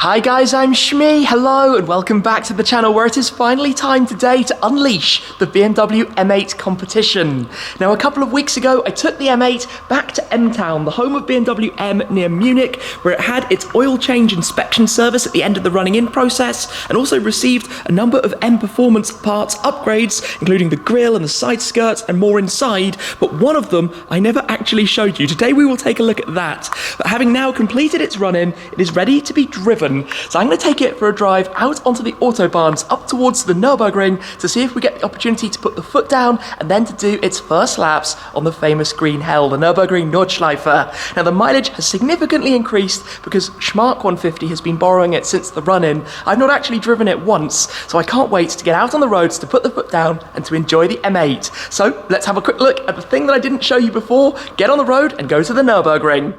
Hi guys, I'm Shmee, hello and welcome back to the channel where it is finally time today to unleash the BMW M8 Competition. Now a couple of weeks ago I took the M8 back to M-Town, the home of BMW M near Munich, where it had its oil change inspection service at the end of the running in process and also received a number of M Performance parts upgrades, including the grille and the side skirts and more inside, but one of them I never actually showed you. Today we will take a look at that. But having now completed its run-in, it is ready to be driven. So I'm going to take it for a drive out onto the Autobahns up towards the Nürburgring to see if we get the opportunity to put the foot down and then to do its first laps on the famous green hell, the Nürburgring Nordschleife. Now the mileage has significantly increased because Schmark 150 has been borrowing it since the run-in. I've not actually driven it once, so I can't wait to get out on the roads to put the foot down and to enjoy the M8. So let's have a quick look at the thing that I didn't show you before, get on the road and go to the Nürburgring.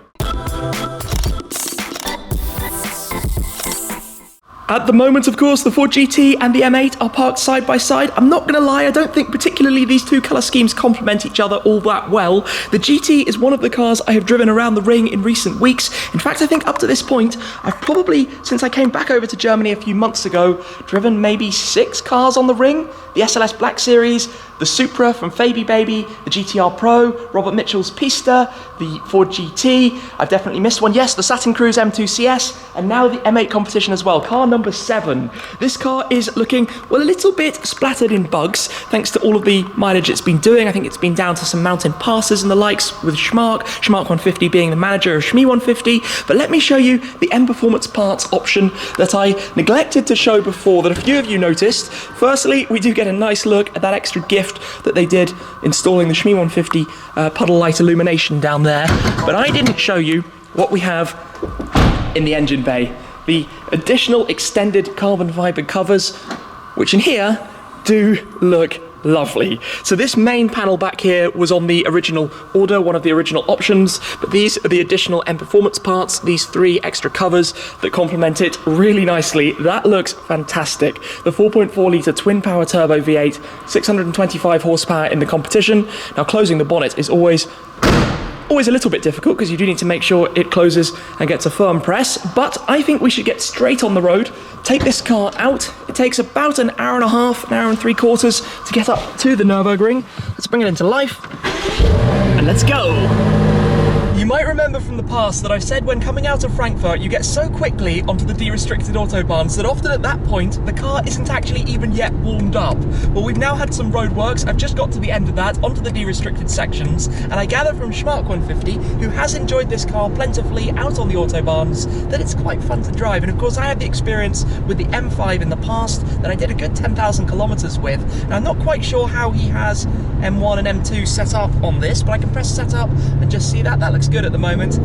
At the moment, of course, the Ford GT and the M8 are parked side by side. I'm not going to lie, I don't think particularly these two colour schemes complement each other all that well. The GT is one of the cars I have driven around the ring in recent weeks. In fact, I think up to this point, I've probably, since I came back over to Germany a few months ago, driven maybe 6 cars on the ring. The SLS Black Series, the Supra from Fabi Baby, the GTR Pro, Robert Mitchell's Pista, the Ford GT. I've definitely missed one. Yes, the Saturn Cruise M2 CS, and now the M8 Competition as well. Car number 7. This car is looking, well, a little bit splattered in bugs, thanks to all of the mileage it's been doing. I think it's been down to some mountain passes and the likes with Schmark 150 being the manager of Shmee 150. But let me show you the M Performance parts option that I neglected to show before that a few of you noticed. Firstly, we do get a nice look at that extra gift that they did installing the Shmee 150 puddle light illumination down there, but I didn't show you what we have in the engine bay. The additional extended carbon fibre covers, which in here do look lovely. So this main panel back here was on the original order, one of the original options, but these are the additional M Performance parts, these 3 extra covers that complement it really nicely. That looks fantastic. The 4.4 litre twin power turbo V8, 625 horsepower in the competition. Now closing the bonnet is always a little bit difficult because you do need to make sure it closes and gets a firm press, but I think we should get straight on the road, take this car out. It takes about an hour and a half, an hour and 3/4 to get up to the Nürburgring. Let's bring it into life and let's go. You might remember from the past that I've said when coming out of Frankfurt you get so quickly onto the de-restricted autobahns that often at that point the car isn't actually even yet warmed up. Well, we've now had some road works. I've just got to the end of that, onto the de-restricted sections, and I gather from Schmark 150, who has enjoyed this car plentifully out on the autobahns, that it's quite fun to drive. And of course I had the experience with the M5 in the past that I did a good 10,000 kilometers with. Now I'm not quite sure how he has M1 and M2 set up on this, but I can press setup and just see that. That looks good at the moment.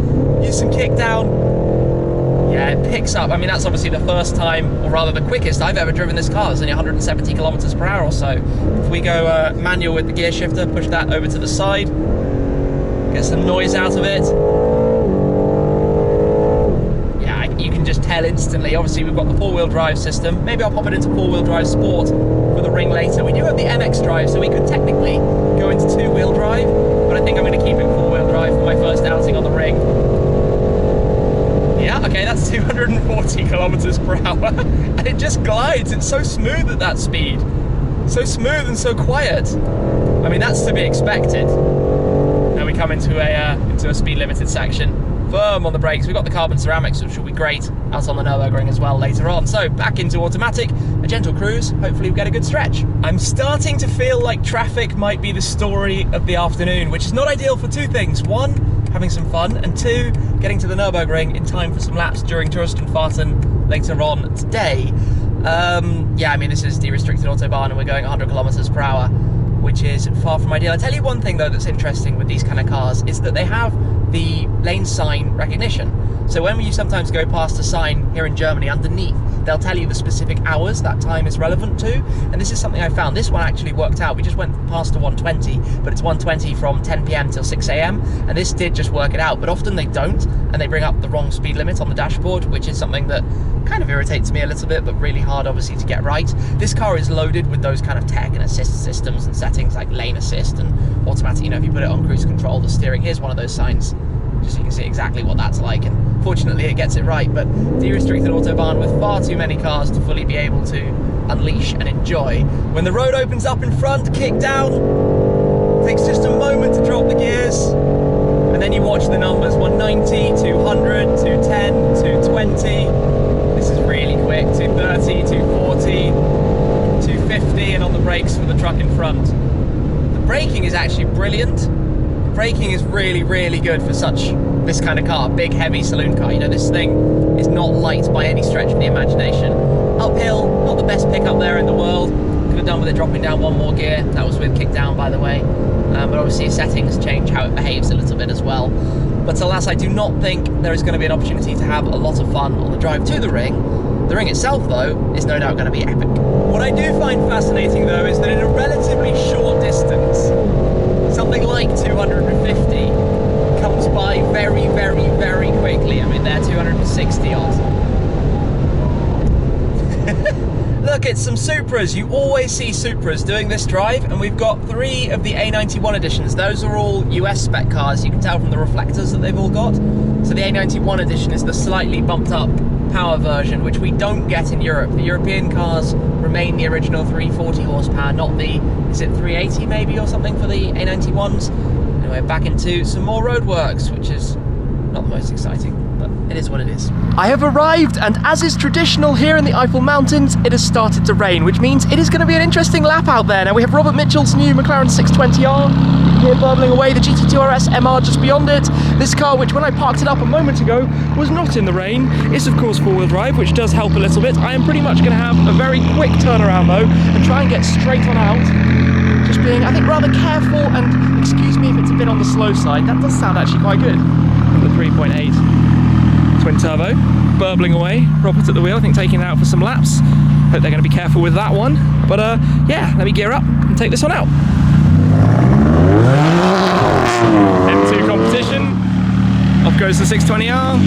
Use some kick down. Yeah, it picks up. I mean, that's obviously the first time, or rather the quickest I've ever driven this car. It's only 170 kilometers per hour or so. If we go manual with the gear shifter, push that over to the side, get some noise out of it. Yeah, you can just tell instantly. Obviously, we've got the 4-wheel drive system. Maybe I'll pop it into 4-wheel drive sport for the ring later. We do have the MX drive, so we could technically go into 2-wheel drive, but I think I'm going to keep it 4-wheel drive for my first outing on the ring. Yeah, okay, that's 240 kilometers per hour, and it just glides. It's so smooth at that speed. So smooth and so quiet. I mean, that's to be expected. Now we come into a speed limited section. Firm on the brakes. We've got the carbon ceramics, which will be great out on the Nürburgring as well later on. So back into automatic, a gentle cruise. Hopefully we get a good stretch. I'm starting to feel like traffic might be the story of the afternoon, which is not ideal for 2 things. 1, having some fun, and 2, getting to the Nürburgring in time for some laps during Touristenfahrten later on today. Yeah, I mean, this is de-restricted autobahn and we're going 100 kilometers per hour, which is far from ideal. I'll tell you one thing though that's interesting with these kind of cars is that they have the lane sign recognition. So when you sometimes go past a sign here in Germany, underneath they'll tell you the specific hours that time is relevant to, and this is something I found. This one actually worked out. We just went past a 120, but it's 120 from 10 PM till 6 AM, and this did just work it out. But often they don't, and they bring up the wrong speed limit on the dashboard, which is something that kind of irritates me a little bit, but really hard obviously to get right. This car is loaded with those kind of tech and assist systems and settings like lane assist and automatic, you know, if you put it on cruise control, the steering, here's one of those signs just so you can see exactly what that's like. And fortunately it gets it right, but de-restricted Autobahn with far too many cars to fully be able to unleash and enjoy. When the road opens up in front, kick down, takes just a moment to drop the gears, and then you watch the numbers, 190, 200, 210, 220, this is really quick, 230, 240, 250, and on the brakes for the truck in front. The braking is actually brilliant. The braking is really, really good for this kind of car, big, heavy saloon car. You know, this thing is not light by any stretch of the imagination. Uphill, not the best pickup there in the world. Could have done with it dropping down one more gear. That was with kick down, by the way. But obviously settings change how it behaves a little bit as well. But alas, I do not think there is going to be an opportunity to have a lot of fun on the drive to the ring. The ring itself, though, is no doubt going to be epic. What I do find fascinating, though, is that in a relatively short distance, something like 250 comes by very, very, very quickly. I mean, they're 260 odd. Look, it's some Supras. You always see Supras doing this drive, and we've got 3 of the A91 editions. Those are all US spec cars. You can tell from the reflectors that they've all got. So the A91 edition is the slightly bumped up power version, which we don't get in Europe. The European cars remain the original 340 horsepower, not the, is it 380 maybe or something for the A91s? Anyway, back into some more roadworks, which is not the most exciting, but it is what it is. I have arrived, and as is traditional here in the Eiffel Mountains, it has started to rain, which means it is going to be an interesting lap out there. Now we have Robert Mitchell's new McLaren 620R, here burbling away, the GT2 RS MR just beyond it. This car, which when I parked it up a moment ago, was not in the rain, is of course four-wheel drive, which does help a little bit. I am pretty much going to have a very quick turnaround though, and try and get straight on out. Just being, I think, rather careful, and excuse me if it's a bit on the slow side, that does sound actually quite good. The 3.8 twin turbo, burbling away, Robert at the wheel, I think taking it out for some laps. Hope they're going to be careful with that one. But yeah, let me gear up and take this one out. M2 Competition, off goes the 620R.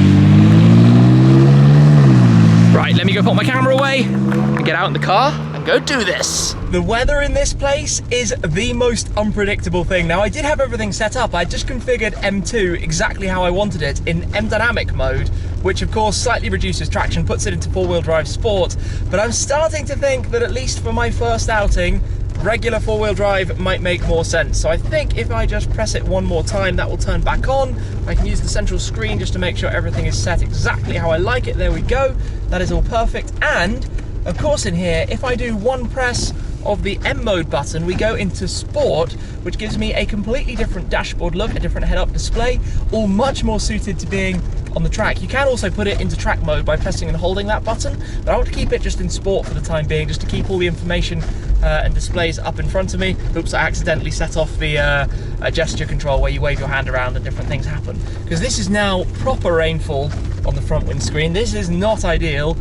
Right, let me go put my camera away and get out in the car and go do this. The weather in this place is the most unpredictable thing. Now, I did have everything set up. I just configured M2 exactly how I wanted it in M Dynamic mode, which of course slightly reduces traction, puts it into four-wheel drive sport. But I'm starting to think that at least for my first outing, regular four-wheel drive might make more sense. So I think if I just press it one more time, that will turn back on. I can use the central screen just to make sure everything is set exactly how I like it. There we go. That is all perfect. And of course in here, if I do one press of the M mode button, we go into sport, which gives me a completely different dashboard look, a different head-up display, all much more suited to being on the track. You can also put it into track mode by pressing and holding that button, but I want to keep it just in sport for the time being, just to keep all the information and displays up in front of me. Oops, I accidentally set off the gesture control where you wave your hand around and different things happen. Because this is now proper rainfall on the front windscreen. This is not ideal.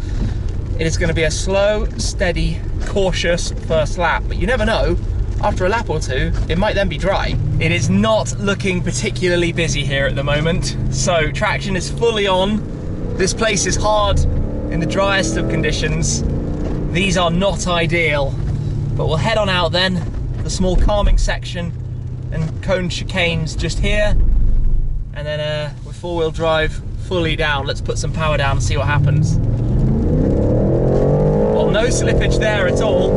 It is going to be a slow, steady, cautious first lap, but you never know. After a lap or two, it might then be dry. It is not looking particularly busy here at the moment, so traction is fully on. This place is hard in the driest of conditions. These are not ideal, but we'll head on out then. The small calming section and cone chicanes just here, and then with four-wheel drive fully down, let's put some power down and see what happens. Well, no slippage there at all.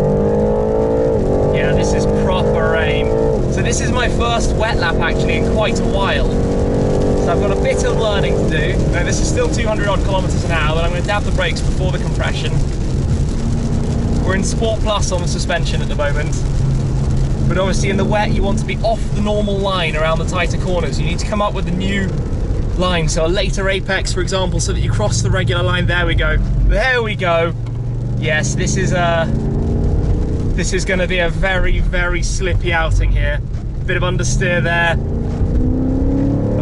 Yeah, this is proper rain. So this is my first wet lap actually in quite a while. So I've got a bit of learning to do. Now, this is still 200 odd kilometers an hour, but I'm going to dab the brakes before the compression. We're in Sport Plus on the suspension at the moment. But obviously in the wet, you want to be off the normal line around the tighter corners. You need to come up with a new line, so a later apex, for example, so that you cross the regular line. There we go. There we go. Yes, this is going to be a very, very slippy outing here. Bit of understeer there.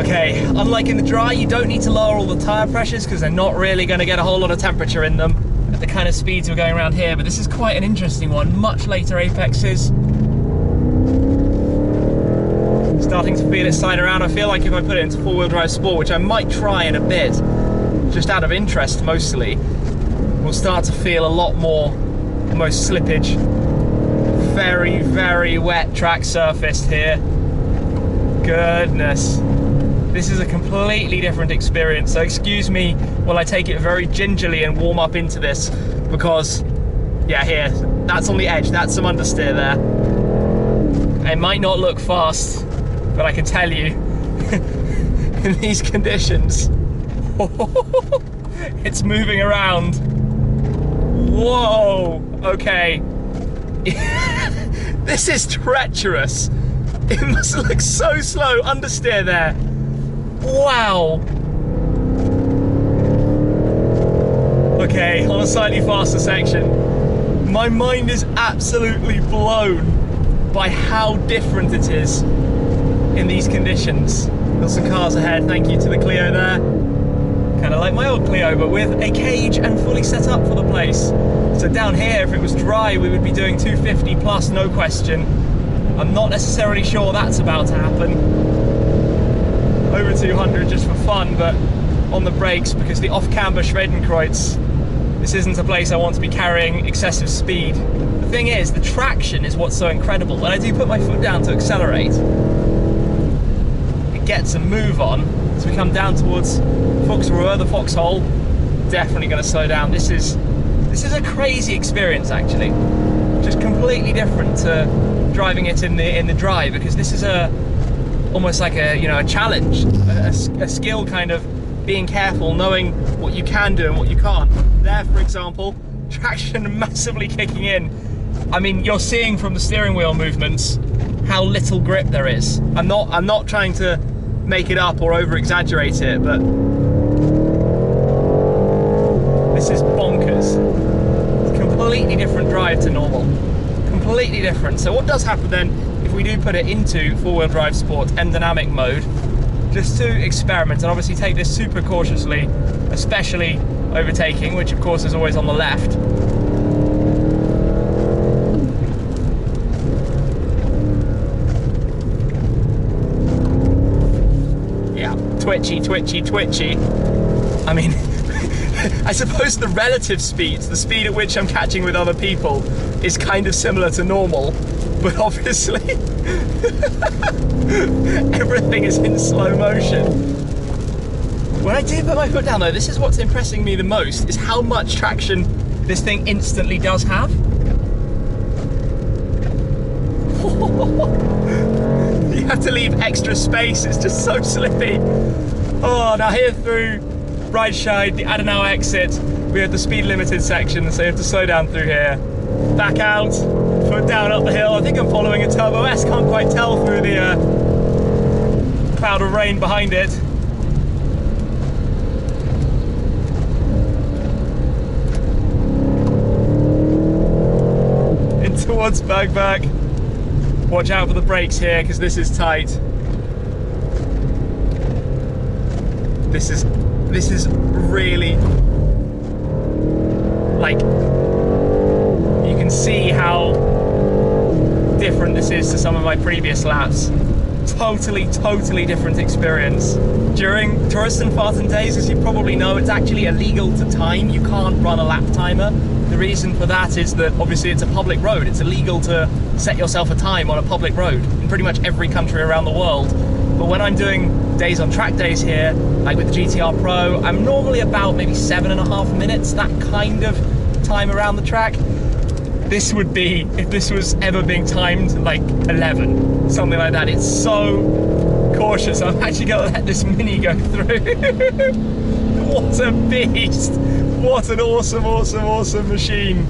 Okay, unlike in the dry, you don't need to lower all the tyre pressures because they're not really going to get a whole lot of temperature in them at the kind of speeds we're going around here. But this is quite an interesting one. Much later apexes. Starting to feel it slide around. I feel like if I put it into four-wheel drive sport, which I might try in a bit, just out of interest mostly, we'll start to feel a lot more almost slippage. Very, very wet track surface here. Goodness. This is a completely different experience, so excuse me while I take it very gingerly and warm up into this, because, yeah, here, that's on the edge, that's some understeer there. It might not look fast, but I can tell you, in these conditions, it's moving around. Whoa, okay. This is treacherous. It must look so slow, understeer there. Wow. Okay, on a slightly faster section. My mind is absolutely blown by how different it is in these conditions. Got some cars ahead, thank you to the Clio there. Kind of like my old Clio, but with a cage and fully set up for the place. So down here, if it was dry, we would be doing 250 plus, no question. I'm not necessarily sure that's about to happen. Over 200 just for fun, but on the brakes, because the off-camber Schwedenkreuz, this isn't a place I want to be carrying excessive speed. The thing is, the traction is what's so incredible. When I do put my foot down to accelerate, it gets a move on. As we come down towards Fuchsruhe, the foxhole, definitely going to slow down. This is a crazy experience, actually. Just completely different to driving it in the dry, because this is almost like a challenge, a skill, kind of being careful, knowing what you can do and what you can't. There, for example, traction massively kicking in. I mean, you're seeing from the steering wheel movements how little grip there is. I'm not trying to make it up or over exaggerate it, but this is bonkers. It's a completely different drive to normal. Completely different. So what does happen then if we do put it into four-wheel drive sport and dynamic mode, just to experiment and obviously take this super cautiously, especially overtaking, which of course is always on the left. Yeah, twitchy, twitchy, twitchy. I mean, I suppose the relative speeds, the speed at which I'm catching with other people, is kind of similar to normal, but obviously everything is in slow motion. When I do put my foot down though, this is what's impressing me the most, is how much traction this thing instantly does have. You have to leave extra space, it's just so slippy. Oh, now here through right side, the Adenauer exit, we have the speed limited section, so you have to slow down through here. Back out, foot down up the hill. I think I'm following a Turbo S, can't quite tell through the cloud of rain behind it. In towards Bergberg. Watch out for the brakes here, because this is tight. This is really, like, you can see how different this is to some of my previous laps. Totally different experience. During Touristenfahrten days, as you probably know, it's actually illegal to time. You can't run a lap timer. The reason for that is that obviously it's a public road. It's illegal to set yourself a time on a public road in pretty much every country around the world. But when I'm doing days on track days here, like with the GTR Pro, I'm normally about maybe 7.5 minutes, that kind of time around the track. This would be, if this was ever being timed, like 11, something like that. It's so cautious. I'm actually gonna let this Mini go through. What a beast. What an awesome machine.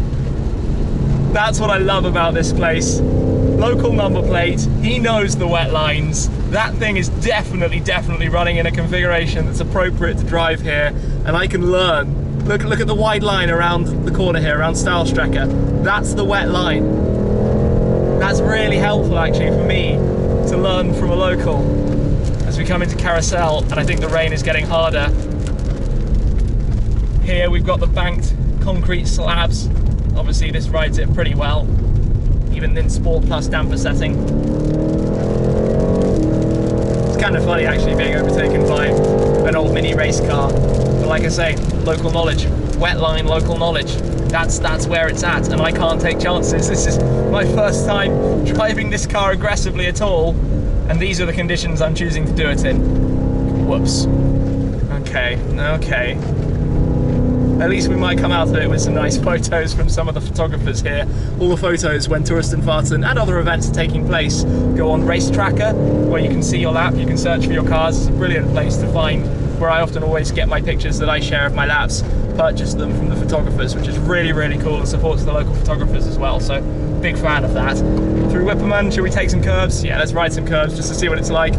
That's what I love about this place. Local number plate, he knows the wet lines. That thing is definitely running in a configuration that's appropriate to drive here, and I can learn. Look at the wide line around the corner here, around Stahlstrecke. That's the wet line. That's really helpful actually for me to learn from a local as we come into Carousel, and I think the rain is getting harder. Here we've got the banked concrete slabs. Obviously this rides it pretty well, even in Sport Plus damper setting. It's kind of funny actually being overtaken by an old Mini race car. But like I say, local knowledge, wet line, local knowledge. That's where it's at, and I can't take chances. This is my first time driving this car aggressively at all, and these are the conditions I'm choosing to do it in. Whoops. Okay, okay. At least we might come out of it with some nice photos from some of the photographers here. All the photos when Touristenfahrten and other events are taking place go on Race Tracker, where you can see your lap, you can search for your cars. It's a brilliant place to find where I often always get my pictures that I share of my laps, purchase them from the photographers, which is really, really cool and supports the local photographers as well. So, big fan of that. Through Wipperman, should we take some curves? Yeah, let's ride some curves just to see what it's like.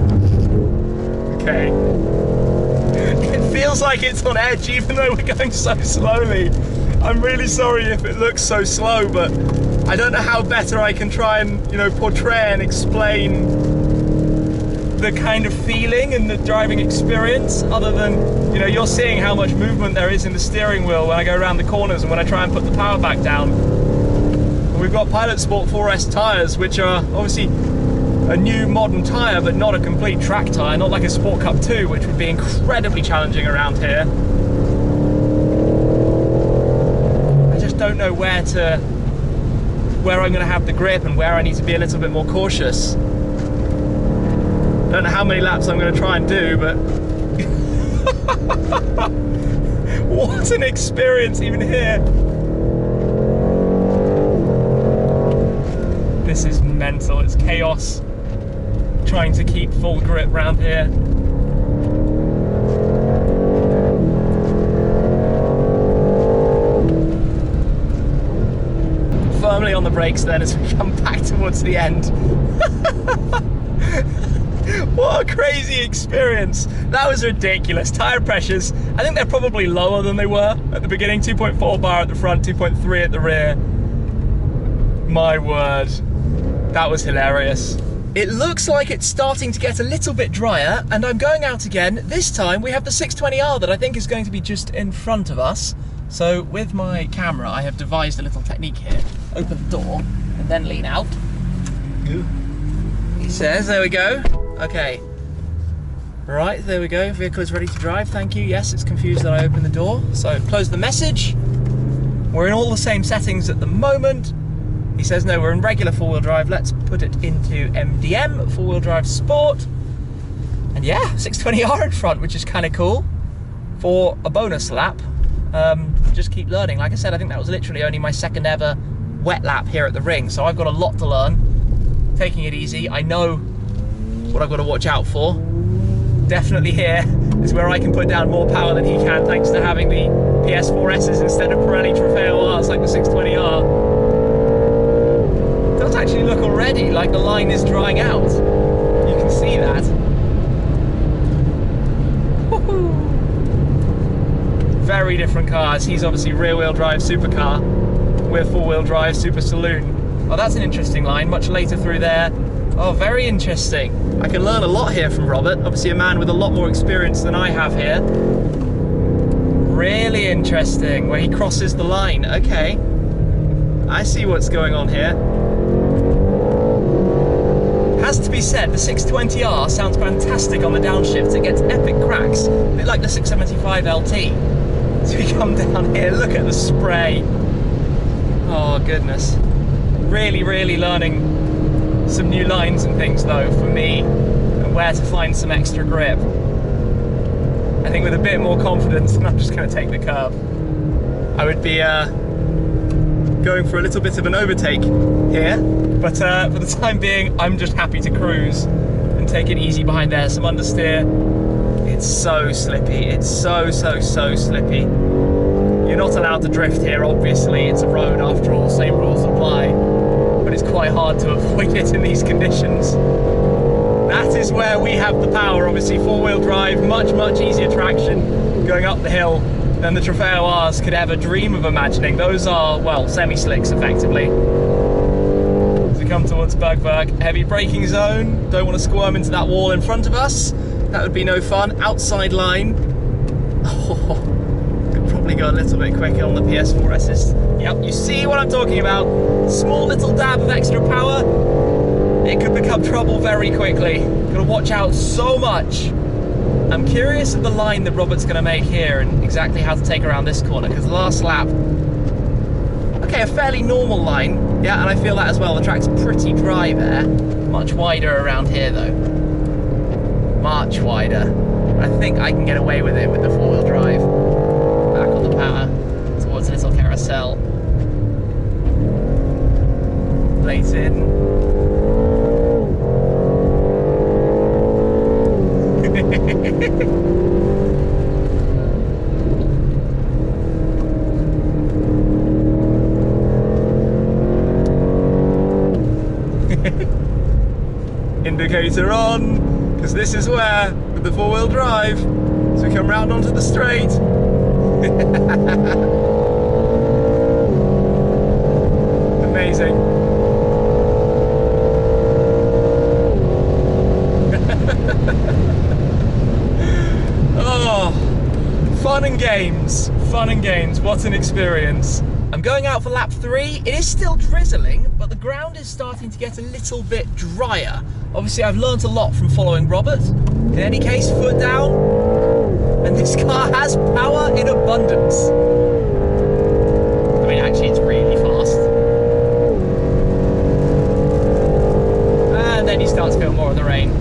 Okay. It feels like it's on edge even though we're going so slowly. I'm really sorry if it looks so slow, but I don't know how better I can try and, you know, portray and explain the kind of feeling and the driving experience, other than, you know, you're seeing how much movement there is in the steering wheel when I go around the corners and when I try and put the power back down. We've got Pilot Sport 4S tyres, which are obviously a new modern tyre, but not a complete track tyre, not like a Sport Cup 2, which would be incredibly challenging around here. I just don't know where I'm going to have the grip and where I need to be a little bit more cautious. Don't know how many laps I'm going to try and do, but what an experience even here. This is mental, it's chaos. Trying to keep full grip round here. Firmly on the brakes then as we come back towards the end. What a crazy experience. That was ridiculous. Tyre pressures, I think they're probably lower than they were at the beginning. 2.4 bar at the front, 2.3 at the rear. My word, that was hilarious. It looks like it's starting to get a little bit drier, and I'm going out again. This time we have the 620R that I think is going to be just in front of us. So with my camera, I have devised a little technique here. Open the door and then lean out. He says, there we go. Okay. Right, there we go. Vehicle is ready to drive. Thank you. Yes, it's confused that I opened the door. So close the message. We're in all the same settings at the moment. He says, no, we're in regular four-wheel drive. Let's put it into MDM, four-wheel drive sport. And yeah, 620R in front, which is kind of cool for a bonus lap. Just keep learning. Like I said, I think that was literally only my second ever wet lap here at the ring. So I've got a lot to learn. Taking it easy. I know what I've got to watch out for. Definitely here is where I can put down more power than he can, thanks to having the PS4Ss instead of Pirelli Trofeo Rs like the 620R. It does actually look already like the line is drying out. You can see that. Very different cars. He's obviously rear-wheel drive supercar. We're four-wheel drive super saloon. Oh, that's an interesting line, much later through there. Oh, very interesting. I can learn a lot here from Robert, obviously a man with a lot more experience than I have here. Really interesting, where he crosses the line. Okay, I see what's going on here. Has to be said, the 620R sounds fantastic on the downshifts. It gets epic cracks, a bit like the 675 LT. So we come down here, look at the spray. Oh goodness. Really, really learning some new lines and things though for me, and where to find some extra grip. I think with a bit more confidence, and I'm just going to take the curb, I would be going for a little bit of an overtake here, but for the time being I'm just happy to cruise and take it easy behind there. Some understeer. It's so slippy, it's so slippy. You're not allowed to drift here, obviously, it's a road after all, same rules apply, but it's quite hard to avoid it in these conditions. That is where we have the power, obviously four-wheel drive, much easier traction going up the hill than the Trofeo Rs could ever dream of imagining. Those are, well, semi-slicks effectively. As we come towards Bergberg, heavy braking zone, don't want to squirm into that wall in front of us. That would be no fun. Outside line. Oh, could probably go a little bit quicker on the PS4Ss. Yep, you see what I'm talking about. Small little dab of extra power. It could become trouble very quickly. Gotta watch out so much. I'm curious of the line that Robert's gonna make here and exactly how to take around this corner, because the last lap, okay, a fairly normal line. Yeah, and I feel that as well. The track's pretty dry there. Much wider around here though. Much wider. I think I can get away with it with the four-wheel drive. Back on the power towards a little carousel. Plates in. Indicator on, because this is where, with the four-wheel drive, as we come round onto the straight. Amazing. Oh, fun and games, what an experience. I'm going out for lap 3. It is still drizzling, but the ground is starting to get a little bit drier. Obviously, I've learnt a lot from following Robert. In any case, foot down, and this car has power in abundance. I mean, actually, it's really fast. And then you start to feel more of the rain.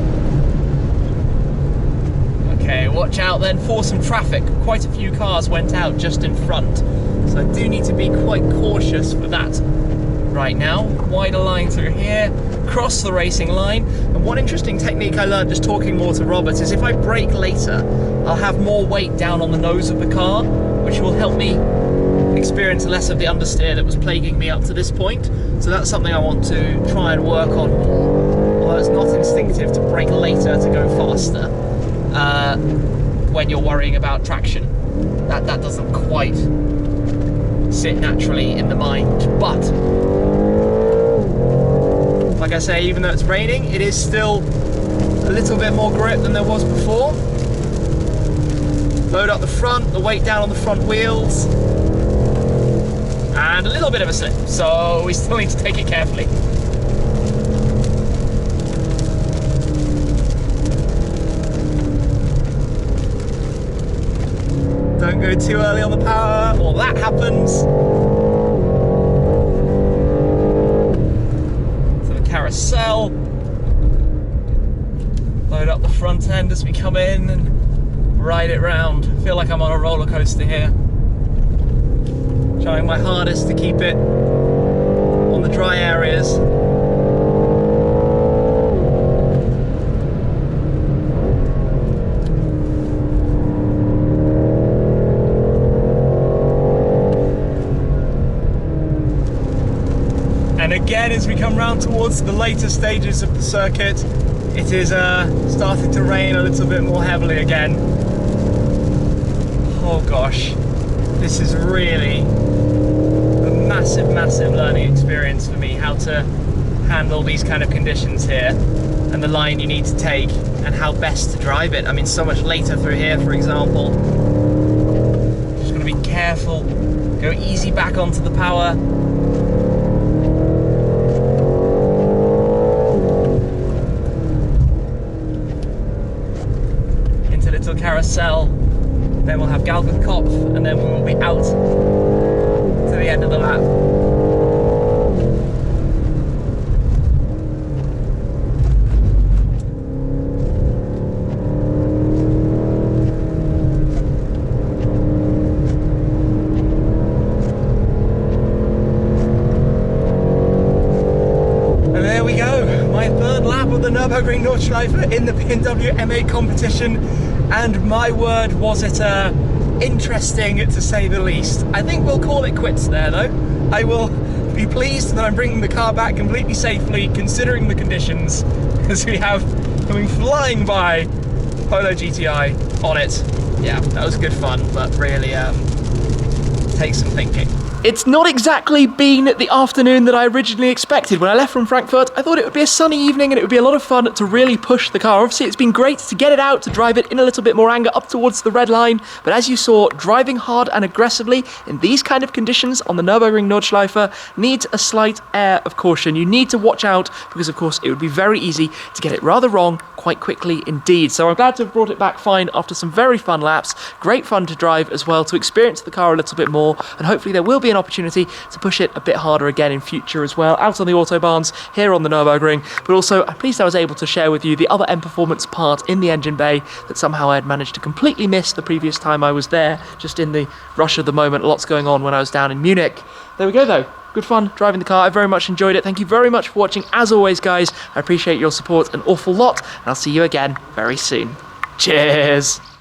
Okay, watch out then for some traffic. Quite a few cars went out just in front. So I do need to be quite cautious for that right now. Wider line through here, cross the racing line. And one interesting technique I learned just talking more to Robert is if I brake later, I'll have more weight down on the nose of the car, which will help me experience less of the understeer that was plaguing me up to this point. So that's something I want to try and work on more. Although it's not instinctive to brake later to go faster when you're worrying about traction. That doesn't quite sit naturally in the mind, but like I say, even though it's raining, it is still a little bit more grip than there was before. Load up the front, the weight down on the front wheels, and a little bit of a slip, so we still need to take it carefully. Don't go too early on the power, or that happens. To the carousel. Load up the front end as we come in and ride it round. I feel like I'm on a roller coaster here. Trying my hardest to keep it on the dry areas. And again, as we come round towards the later stages of the circuit, it is starting to rain a little bit more heavily again. Oh gosh, this is really a massive, massive learning experience for me, how to handle these kind of conditions here and the line you need to take and how best to drive it. I mean, so much later through here, for example. Just got to be careful, go easy back onto the power. Little carousel, then we'll have Galgenkopf, and then we will be out to the end of the lap. And there we go, my third lap of the Nürburgring Nordschleife in the BMW M8 competition. And my word, was it interesting to say the least. I think we'll call it quits there though. I will be pleased that I'm bringing the car back completely safely considering the conditions, as we have coming flying by Polo GTI on it. Yeah, that was good fun, but really takes some thinking. It's not exactly been the afternoon that I originally expected. When I left from Frankfurt, I thought it would be a sunny evening and it would be a lot of fun to really push the car. Obviously, it's been great to get it out, to drive it in a little bit more anger up towards the red line. But as you saw, driving hard and aggressively in these kind of conditions on the Nürburgring Nordschleife needs a slight air of caution. You need to watch out because, of course, it would be very easy to get it rather wrong quite quickly indeed. So I'm glad to have brought it back fine after some very fun laps. Great fun to drive as well, to experience the car a little bit more. And hopefully there will be an opportunity to push it a bit harder again in future as well, out on the Autobahns, here on the Nürburgring, but also I'm pleased I was able to share with you the other M Performance part in the engine bay that somehow I had managed to completely miss the previous time I was there, just in the rush of the moment, lots going on when I was down in Munich. There we go though. Good fun driving the car. I very much enjoyed it. Thank you very much for watching. As always, guys, I appreciate your support an awful lot, and I'll see you again very soon. Cheers!